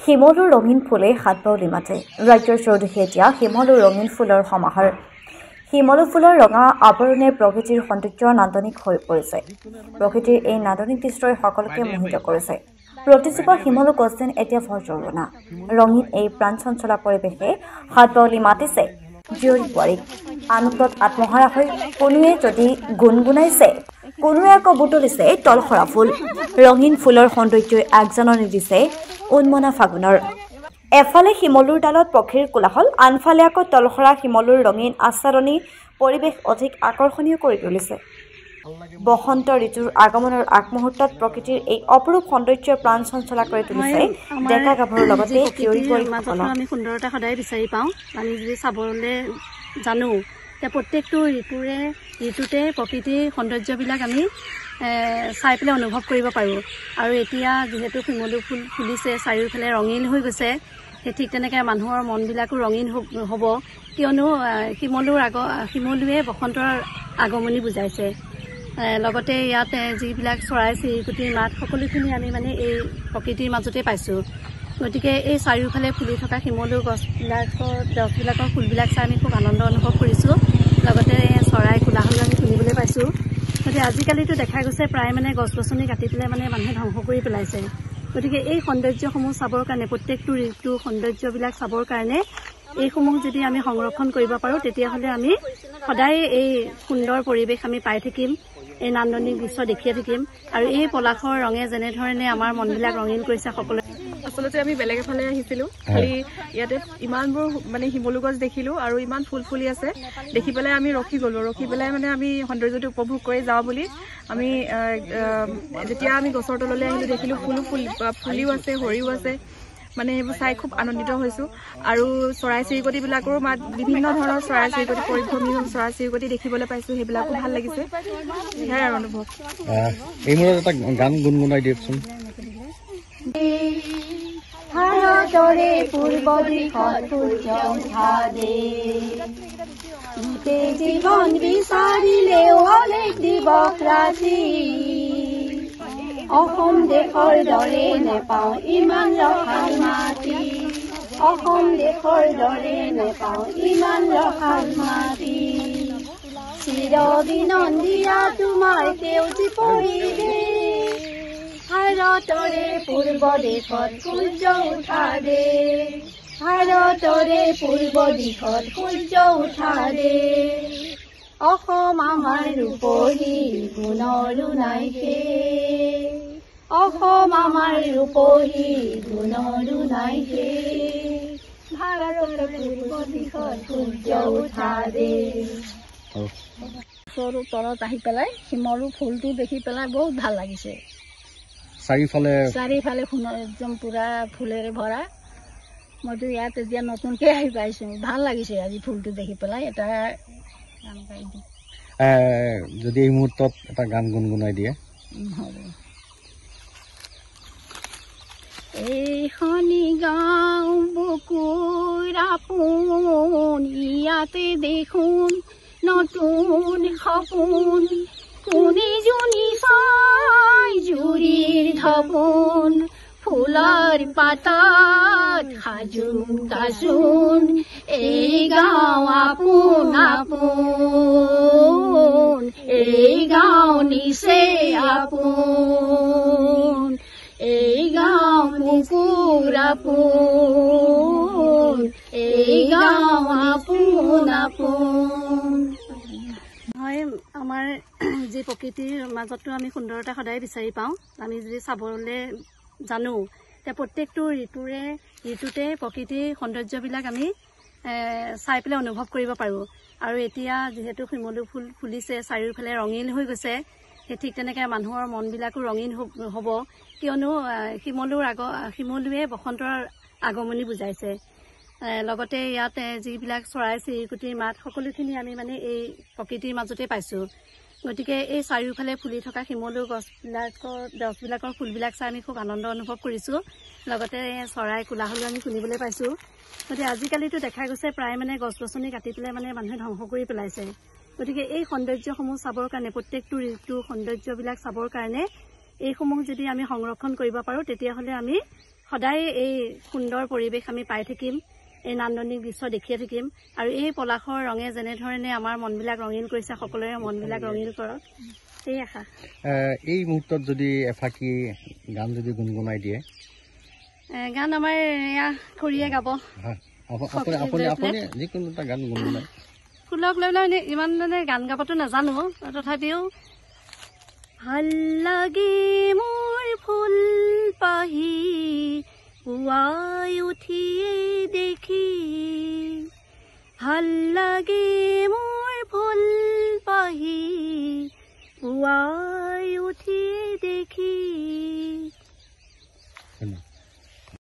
শিমলুৰ ৰঙীন ফুলে হাতবাউলি মাতে। ৰাজ্যৰ চৌদিশে এতিয়া শিমলুৰ ৰঙীন ফুলৰ সমাহাৰ। শিমলু ফুলৰ ৰঙা আৱৰণে প্ৰকৃতিৰ সৌন্দৰ্য নান্দনিক হৈ পৰিছে। প্ৰকৃতিৰ এই নান্দনিক দৃশ্যই সকলোকে মোহিত কৰিছে। প্ৰতিজোপা শিমলু গছ যেন এতিয়া ভৰজৰুনা। ৰঙীন এই প্ৰাণচঞ্চলা পৰিৱেশে হাতবাউলি মাতিছে জীয়ৰী বোৱাৰীক। আনন্দত আত্মহাৰা হৈ কোনোৱে যদি গুণগুণাইছে, কোনোৱে আকৌ বুটলিছে তলসৰা ফুল। ৰঙীন ফুলৰ সৌন্দৰ্যই আগজাননী দিছে উন্মনা ফাগুনৰ। এফালে শিমলুৰ ডালত পক্ষীৰ কোলাহল, আনফালে আকৌ তলসৰা শিমলুৰ ৰঙীন আচ্ছাদনী পৰিৱেশ অধিক আকৰ্ষণীয় কৰি তুলিছে। বসন্ত ঋতুৰ আগমনৰ আগমুহূৰ্তত প্ৰকৃতিৰ এই অপৰূপ সৌন্দৰ্যই প্ৰাণ চঞ্চলা কৰি তুলিছে ডেকা গাভৰুৰ লগতে জীয়ৰী বোৱাৰীসকলক। আমি সুন্দৰতা সদায় বিচাৰি পাওঁ। আমি যদি চাবলৈ জানো, এতিয়া প্ৰত্যেকটো ঋতুতে প্ৰকৃতিৰ সৌন্দৰ্যবিলাক আমি চাই পেলাই অনুভৱ কৰিব পাৰোঁ। আৰু এতিয়া যিহেতু শিমলু ফুল ফুলিছে, চাৰিওফালে ৰঙীন হৈ গৈছে, সেই ঠিক তেনেকৈ মানুহৰ মনবিলাকো ৰঙীন হ'ব। কিয়নো শিমলুৱে বসন্তৰ আগমনি বুজাইছে। লগতে ইয়াত যিবিলাক চৰাই চিৰিকটিৰ মাত, সকলোখিনি আমি মানে এই প্ৰকৃতিৰ মাজতে পাইছোঁ। গতিকে এই চাৰিওফালে ফুলি থকা শিমলু গছবিলাকৰ ফুলবিলাক চাই আমি খুব আনন্দ অনুভৱ কৰিছোঁ। লগতে চৰাই কোলাহলো আমি শুনিবলৈ পাইছোঁ। গতিকে আজিকালিতো দেখা গৈছে প্ৰায় মানে গছ গছনি কাটি পেলাই মানে মানুহে ধ্বংস কৰি পেলাইছে। গতিকে এই সৌন্দৰ্যসমূহ চাবৰ কাৰণে, প্ৰত্যেকটো ঋতুৰ সৌন্দৰ্যবিলাক চাবৰ কাৰণে এইসমূহ যদি আমি সংৰক্ষণ কৰিব পাৰোঁ, তেতিয়াহ'লে আমি সদায় এই সুন্দৰ পৰিৱেশ আমি পাই থাকিম, এই নান্দনিক দৃশ্য দেখিয়ে থাকিম। আৰু এই পলাশৰ ৰঙে যেনেধৰণে আমাৰ মনবিলাক ৰঙীন কৰিছে সকলোৱে। আচলতে আমি বেলেগ এফালে আহিছিলোঁ, খালি ইয়াতে ইমানবোৰ মানে শিমলু গছ দেখিলোঁ আৰু ইমান ফুল ফুলি আছে, দেখি পেলাই আমি ৰখি গ'লোঁ। ৰখি পেলাই মানে আমি সৌন্দৰ্যটো উপভোগ কৰি যাওঁ বুলি আমি যেতিয়া আমি গছৰ তললৈ আহিলোঁ, দেখিলোঁ ফুলিও আছে, সৰিও আছে। মানে সেইবোৰ চাই খুব আনন্দিত হৈছোঁ। আৰু চৰাই চিৰিকটিবিলাকৰো মাত, বিভিন্ন ধৰণৰ চৰাই চিৰিকটি, পৰিভ্ৰমী চৰাই চিৰিকটি দেখিবলৈ পাইছোঁ, সেইবিলাকো ভাল লাগিছে। সেয়াই আৰু অনুভৱ। এই মূৰত এটা গান গুণগুণাই দিয়কচোন। ভাৰতৰে পূৰ্ব দিশত সূৰ্য উঠা দেশ, গোটেই জীৱন বিচাৰিলেও অলেখ দিৱস ৰাতি, অসম দেশৰ দৰে নেপাওঁ ইমান ৰসাল মাটি, অসম দেশৰ দৰে নেপাওঁ ইমান ৰসাল মাটি, চিৰ বিনন্দিয়া তোমাৰ সেউজী পৰিৱেশ, ভাৰতৰে পূৰ্ব দিশত সূৰ্য উঠা দেশ, ভাৰতৰে পূৰ্ব দিশত সূৰ্য উঠা দেশ, অসম আমাৰ ৰূপহী গুণৰো নাই শেষ, অসম আমাৰ ৰূপহী গুণৰো নাই শেষ, ভাৰতৰ পূৰ্ব দিশত সূৰ্য উঠা দেশ। ওচৰৰ তলত আহি পেলাই শিমলু ফুলটো দেখি পেলাই বহুত ভাল লাগিছে। চাৰিওফালে একদম পুৰা ফুলেৰে ভৰা। মইতো ইয়াত এতিয়া নতুনকৈ আহি পাইছোঁ, ভাল লাগিছে আজি ফুলটো দেখি পেলাই। এটা গান গাই দিওঁ, যদি এই মুহূৰ্তত এটা গান গুণগুণাই দিয়ে। হ'ব। এইখনি গাঁও বুকুৰ আপোন, ইয়াতে দেখোন নতুন সপোন, কোনে জুনি চাই জুৰিৰ ধপোন, ফুলৰ পাতত সাজোন কাজোন, এই গাঁও আপোন আপোন, এই গাঁও নিচে আপোন, এই গাঁও বুকুৰ আপোন, এই গাঁও আপোন আপোন। হয়, আমাৰ যি প্ৰকৃতিৰ মাজতো আমি সুন্দৰতা সদায় বিচাৰি পাওঁ। আমি যদি চাবলৈ জানো, এতিয়া প্ৰত্যেকটো ঋতুতে প্ৰকৃতিৰ সৌন্দৰ্যবিলাক আমি চাই পেলাই অনুভৱ কৰিব পাৰোঁ। আৰু এতিয়া যিহেতু শিমলু ফুল ফুলিছে, চাৰিওফালে ৰঙীন হৈ গৈছে, সেই ঠিক তেনেকৈ মানুহৰ মনবিলাকো ৰঙীন হ'ব। কিয়নো শিমলুৱে বসন্তৰ আগমনি বুজাইছে। লগতে ইয়াত যিবিলাক চৰাই চিৰিকটিৰ মাত, সকলোখিনি আমি মানে এই প্ৰকৃতিৰ মাজতে পাইছোঁ। গতিকে এই চাৰিওফালে ফুলি থকা শিমলু গছবিলাকৰ ফুলবিলাক চাই আমি খুব আনন্দ অনুভৱ কৰিছোঁ। লগতে চৰাই কোলাহলো আমি শুনিবলৈ পাইছোঁ। গতিকে আজিকালিতো দেখা গৈছে প্ৰায় মানে গছ গছনি কাটি পেলাই মানে মানুহে ধ্বংস কৰি পেলাইছে। গতিকে এই সৌন্দৰ্যসমূহ চাবৰ কাৰণে, প্ৰত্যেকটো ঋতুৰ সৌন্দৰ্যবিলাক চাবৰ কাৰণে এইসমূহ যদি আমি সংৰক্ষণ কৰিব পাৰোঁ, তেতিয়াহ'লে আমি সদায় এই সুন্দৰ পৰিৱেশ আমি পাই থাকিম, এই নান্দনিক দৃশ্য দেখিয়ে থাকিম। আৰু এই পলাশৰ ৰঙে যেনেধৰণে আমাৰ মনবিলাক ৰঙীন কৰিছে, সকলোৰে মনবিলাক ৰঙীন কৰক, সেই আশা। এই মুহূৰ্তত যদি এফাকি গান যদি গুণগুণাই দিয়ে, গান আমাৰ এয়া খুৰীয়ে গাব। আপুনি যিকোনো এটা গান গুণগুণাই। ফুলক লৈ পেলাই ইমান মানে গান গাবতো নাজানো, তথাপিও ভাল লাগে মোৰ ফুল পাহি পুৱাই উঠিয়ে দেখি, ভাল লাগে মোৰ ফুল পাহি পুৱা